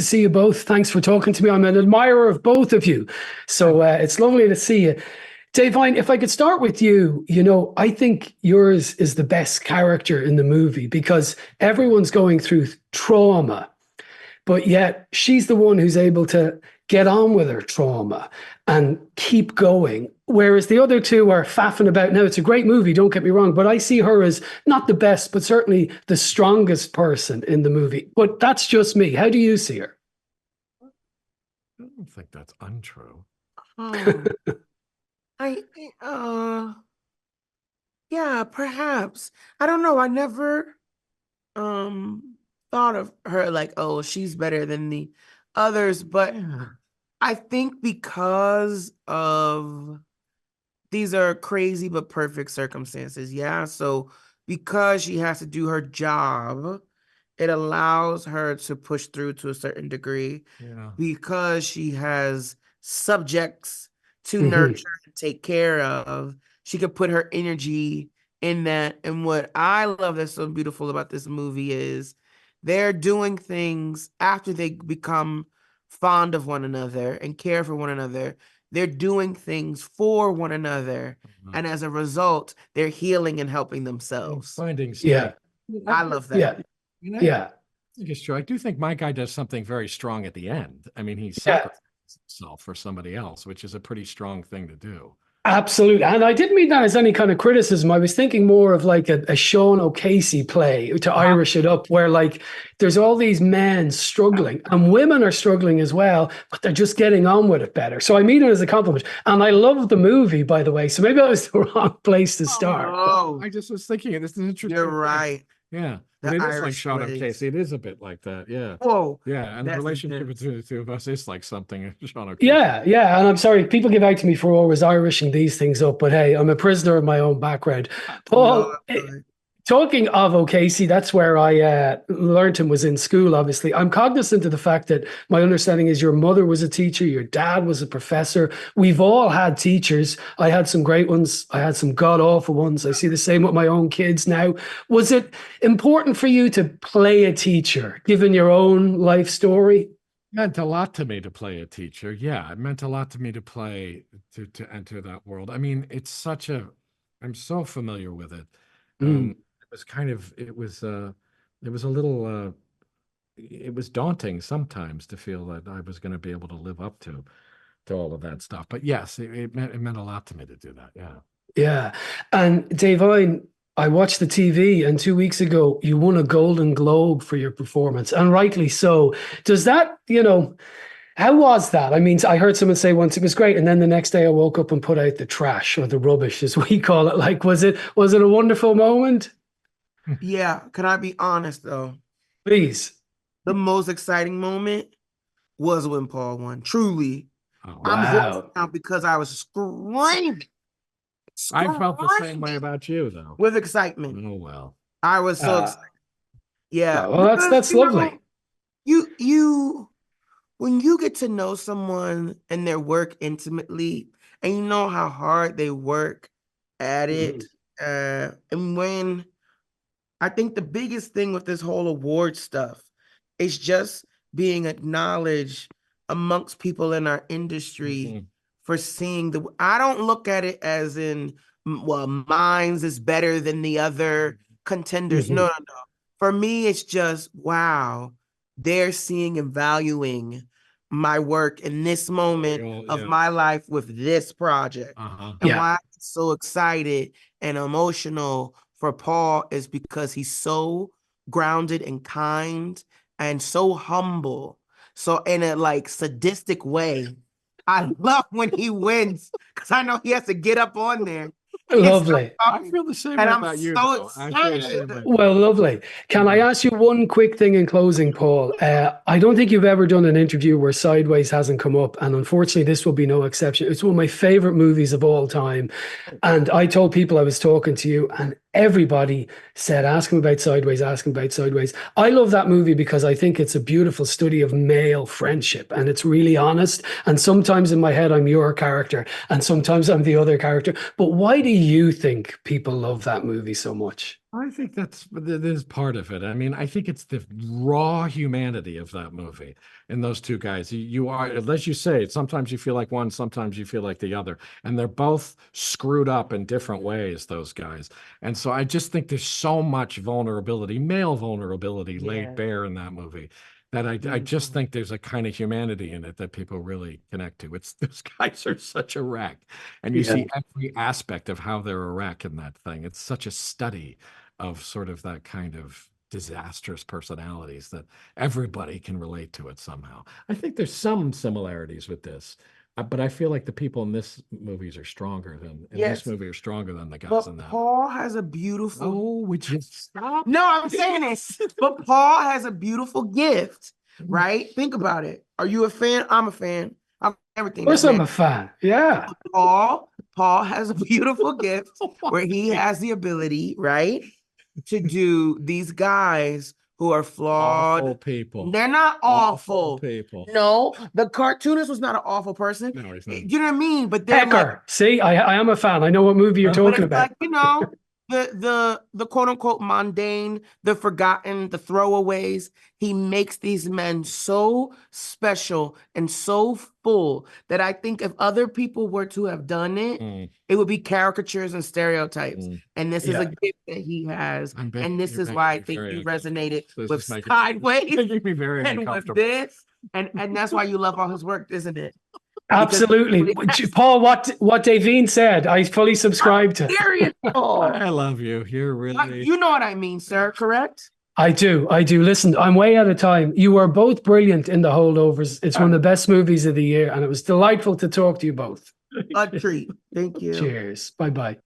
to see you both. Thanks for talking to me. I'm an admirer of both of you. So it's lovely to see you. Da'Vine, if I could start with you, I think yours is the best character in the movie because everyone's going through trauma, but yet she's the one who's able to get on with her trauma and keep going. Whereas the other two are faffing about. Now, it's a great movie, don't get me wrong, but I see her as not the best, but certainly the strongest person in the movie. But that's just me. How do you see her? I don't think that's untrue. Yeah, perhaps. I don't know. I never thought of her like, oh, she's better than the others, but I think because of these are crazy but perfect circumstances. Yeah. So because she has to do her job, it allows her to push through to a certain degree. Yeah. Because she has subjects to nurture and take care of, she can put her energy in that. And what I love that's so beautiful about this movie is they're doing things after they become fond of one another and care for one another. They're doing things for one another. And as a result, they're healing and helping themselves. Finding Yeah. I love that. Yeah. I think it's true. I do think my guy does something very strong at the end. I mean, he sacrifices himself for somebody else, which is a pretty strong thing to do. Absolutely. And I didn't mean that as any kind of criticism. I was thinking more of like a Sean O'Casey play to Irish it up, where like there's all these men struggling and women are struggling as well, but they're just getting on with it better. So I mean it as a compliment. And I love the movie, by the way. So maybe that was the wrong place to start. Oh, I just was thinking this is interesting. You're right. Yeah. But it is like Sean O'Casey. It is a bit like that. Yeah. Whoa. Yeah. And the relationship between the two of us is like something Sean O'Casey. Yeah. And I'm sorry, people give out to me for always Irishing these things up, but hey, I'm a prisoner of my own background. Paul, talking of O'Casey, that's where I learned him, was in school, obviously. I'm cognizant of the fact that my understanding is your mother was a teacher, your dad was a professor. We've all had teachers. I had some great ones. I had some god-awful ones. I see the same with my own kids now. Was it important for you to play a teacher, given your own life story? It meant a lot to me to play a teacher. Yeah, it meant a lot to me to play, to enter that world. I mean, I'm so familiar with it. It was daunting sometimes to feel that I was going to be able to live up to all of that stuff. But yes, it meant a lot to me to do that. Yeah. Yeah. And Da'Vine, I watched the TV, and 2 weeks ago, you won a Golden Globe for your performance, and rightly so. Does that, how was that? I mean, I heard someone say once it was great, and then the next day I woke up and put out the trash or the rubbish, as we call it. Like, was it a wonderful moment? Yeah. Can I be honest though? Please. The most exciting moment was when Paul won. Truly. Oh, wow. I'm hooked now because I was screaming. I felt the same way about you, though. With excitement. Oh, well. I was so excited. Yeah. Well, that's lovely. When you get to know someone and their work intimately, and you know how hard they work at it, and when I think the biggest thing with this whole award stuff is just being acknowledged amongst people in our industry for seeing I don't look at it as in, well, mine's is better than the other contenders. No. For me, it's just, wow, they're seeing and valuing my work in this moment of my life with this project. And why I'm so excited and emotional for Paul is because he's so grounded and kind and so humble. So in a like sadistic way, I love when he wins because I know he has to get up on there. Lovely. I feel the same way about you. So excited. Well, lovely. Can I ask you one quick thing in closing, Paul? I don't think you've ever done an interview where Sideways hasn't come up, and unfortunately, this will be no exception. It's one of my favorite movies of all time. And I told people I was talking to you, and everybody said, ask him about Sideways, ask him about Sideways. I love that movie because I think it's a beautiful study of male friendship, and it's really honest. And sometimes in my head, I'm your character, and sometimes I'm the other character. But why do you think people love that movie so much? I think that is part of it. I mean, I think it's the raw humanity of that movie and those two guys. You are, as you say, sometimes you feel like one, sometimes you feel like the other, and they're both screwed up in different ways, those guys. And so I just think there's so much vulnerability, male vulnerability, laid bare in that movie. That I just think there's a kind of humanity in it that people really connect to. It's those guys are such a wreck, and you see every aspect of how they're a wreck in that thing. It's such a study of sort of that kind of disastrous personalities that everybody can relate to it somehow. I think there's some similarities with this, but I feel like the people in this movies are stronger than this movie are stronger than the guys in that. Paul has a beautiful. Oh, would you stop? No, I'm saying this. But Paul has a beautiful gift, right? Think about it. Are you a fan? I'm a fan. I'm everything. Of course, I'm a fan. Yeah. Paul has a beautiful gift where he has the ability, right, to do these guys who are flawed. Awful people. They're not awful. People. No, the cartoonist was not an awful person. No, he's not. You know what I mean? But they're Pecker. See, I am a fan. I know what movie you're talking about. Like, you know, the quote unquote mundane, the forgotten, the throwaways. He makes these men so special and so full that I think if other people were to have done it, it would be caricatures and stereotypes. And this is a gift that he has. And this is why I think you resonated with Sideways and with this. And that's why you love all his work, isn't it? Absolutely. Paul, what Da'Vine said, I fully subscribe to. Serious, Paul. I love you. You're really... You know what I mean, sir, correct? I do. Listen, I'm way out of time. You are both brilliant in The Holdovers. It's one of the best movies of the year, and it was delightful to talk to you both. A treat. Thank you. Cheers. Bye-bye.